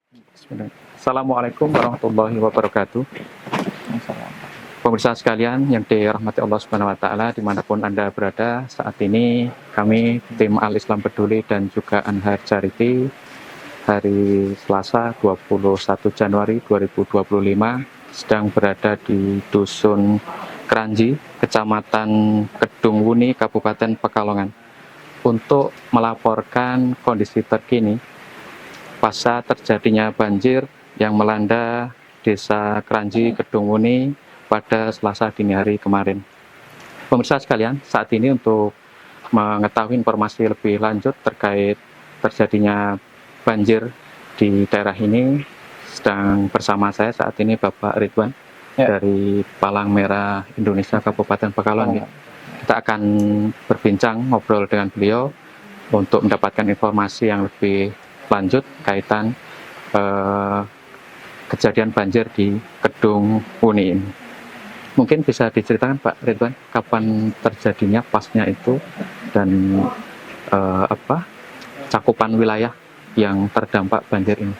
Bismillah. Assalamualaikum warahmatullahi wabarakatuh. Pemirsa sekalian yang dirahmati Allah Subhanahu wa Ta'ala, dimanapun Anda berada, saat ini kami tim Al-Islam Peduli dan juga Anhar Charity hari Selasa 21 Januari 2025 sedang berada di Dusun Kranji, Kecamatan Kedung Wuni, Kabupaten Pekalongan, untuk melaporkan kondisi terkini pasca terjadinya banjir yang melanda Desa Kranji, Kedung Wuni pada Selasa dini hari kemarin. Pemirsa sekalian, saat ini untuk mengetahui informasi lebih lanjut terkait terjadinya banjir di daerah ini, sedang bersama saya saat ini Bapak Ridwan dari Palang Merah Indonesia Kabupaten Pekalongan. Kita akan berbincang, ngobrol dengan beliau untuk mendapatkan informasi yang lebih lanjut kaitan kejadian banjir di Kedung Wuni ini. Mungkin bisa diceritakan Pak Ridwan kapan terjadinya pasnya itu dan cakupan wilayah yang terdampak banjir ini.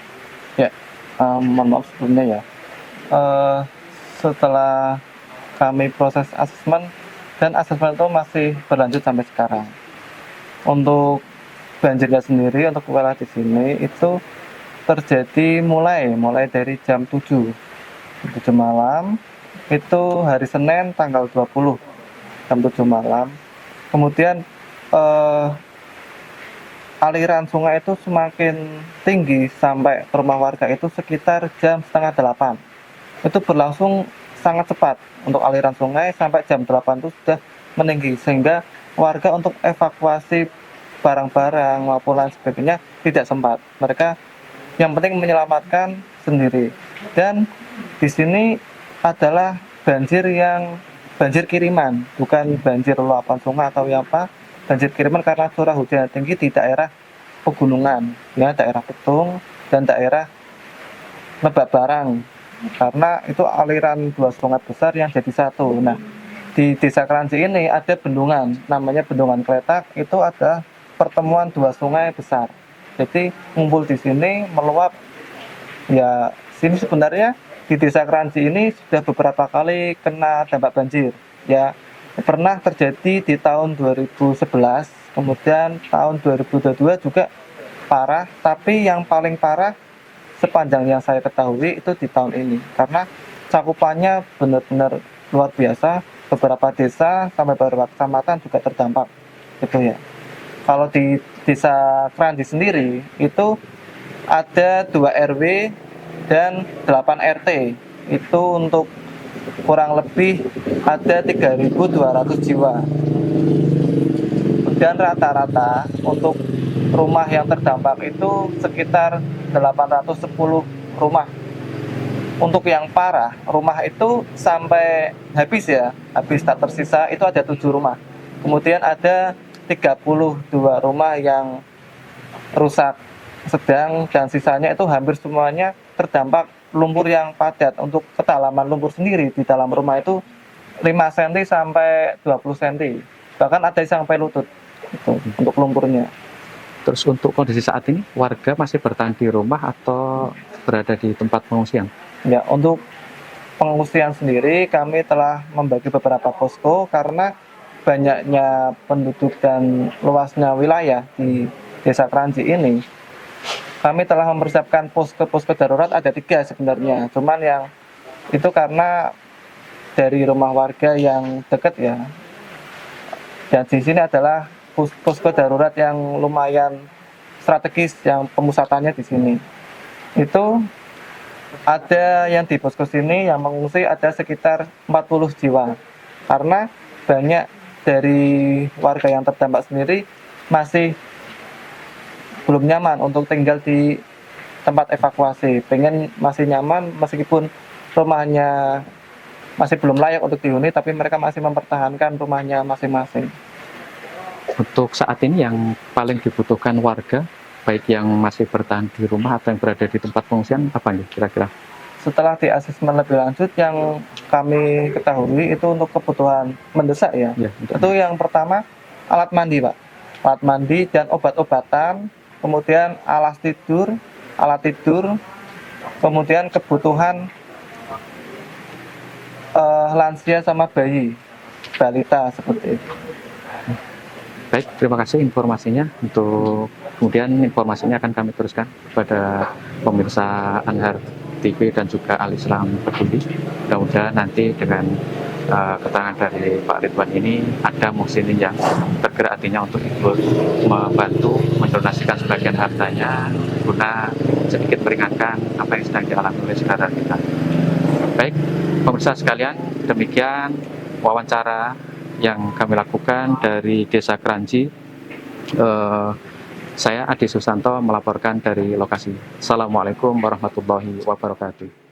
Ya, mohon maaf sebelumnya ya. Setelah kami proses asesmen dan asesmen itu masih berlanjut sampai sekarang. Untuk banjirnya sendiri untuk wilayah di sini itu terjadi mulai dari jam 7 malam, itu hari Senin tanggal 20 jam 7 malam. Kemudian aliran sungai itu semakin tinggi sampai ke rumah warga itu sekitar jam setengah 8. Itu berlangsung sangat cepat untuk aliran sungai, sampai jam 8 itu sudah meninggi sehingga warga untuk evakuasi barang-barang maupun lain sebagainya tidak sempat. Mereka yang penting menyelamatkan sendiri. Dan di sini adalah banjir kiriman, bukan banjir luapan sungai atau apa. Banjir kiriman karena curah hujan tinggi di daerah pegunungan, ya, daerah Petung dan daerah Lebak Barang. Karena itu aliran dua sungai besar yang jadi satu. Nah, di Desa Kranji ini ada bendungan, namanya Bendungan Kletak. Itu ada pertemuan dua sungai besar. Jadi ngumpul di sini meluap. Ya, sini sebenarnya di Desa Kranji ini sudah beberapa kali kena dampak banjir. Ya, pernah terjadi di tahun 2011, kemudian tahun 2022 juga parah, tapi yang paling parah sepanjang yang saya ketahui itu di tahun ini. Karena cakupannya benar-benar luar biasa, beberapa desa sampai beberapa kecamatan juga terdampak. Gitu ya. Kalau di Desa Kranji sendiri itu ada 2 RW dan 8 RT. Itu untuk kurang lebih ada 3.200 jiwa. Dan rata-rata untuk rumah yang terdampak itu sekitar 810 rumah. Untuk yang parah, rumah itu sampai habis tak tersisa itu ada 7 rumah. Kemudian ada 32 rumah yang rusak sedang dan sisanya itu hampir semuanya terdampak lumpur yang padat. Untuk kedalaman lumpur sendiri di dalam rumah itu 5 cm sampai 20 cm. Bahkan ada yang sampai lutut itu untuk lumpurnya. Terus untuk kondisi saat ini warga masih bertahan di rumah atau berada di tempat pengungsian? Ya, untuk pengungsian sendiri kami telah membagi beberapa posko karena banyaknya penduduk dan luasnya wilayah di Desa Kranji ini. Kami telah mempersiapkan posko darurat ada 3 sebenarnya. Cuman yang itu karena dari rumah warga yang dekat ya. Dan di sini adalah posko darurat yang lumayan strategis yang pemusatannya di sini. Itu ada yang di posko sini yang mengungsi ada sekitar 40 jiwa. Karena banyak dari warga yang terdampak sendiri masih belum nyaman untuk tinggal di tempat evakuasi. Pengen masih nyaman meskipun rumahnya masih belum layak untuk dihuni, tapi mereka masih mempertahankan rumahnya masing-masing. Untuk saat ini yang paling dibutuhkan warga, baik yang masih bertahan di rumah atau yang berada di tempat pengungsian, apa nih kira-kira? Setelah di asesmen lebih lanjut yang kami ketahui itu untuk kebutuhan mendesak ya. Itu yang pertama alat mandi, Pak. Alat mandi dan obat-obatan, kemudian alat tidur, kemudian kebutuhan lansia sama bayi, balita seperti itu. Baik, terima kasih informasinya. Untuk kemudian informasinya akan kami teruskan kepada pemirsa Anhar TV dan juga Al Islam Peduli. Mudah-mudahan nanti dengan keterangan dari Pak Ridwan ini ada muhsinin yang tergerak hatinya untuk ikut membantu mendonasikan sebagian hartanya guna sedikit meringankan apa yang sedang dialami oleh saudara kita. Baik, pemirsa sekalian, demikian wawancara yang kami lakukan dari Desa Kranji. Saya Adi Susanto melaporkan dari lokasi. Assalamualaikum warahmatullahi wabarakatuh.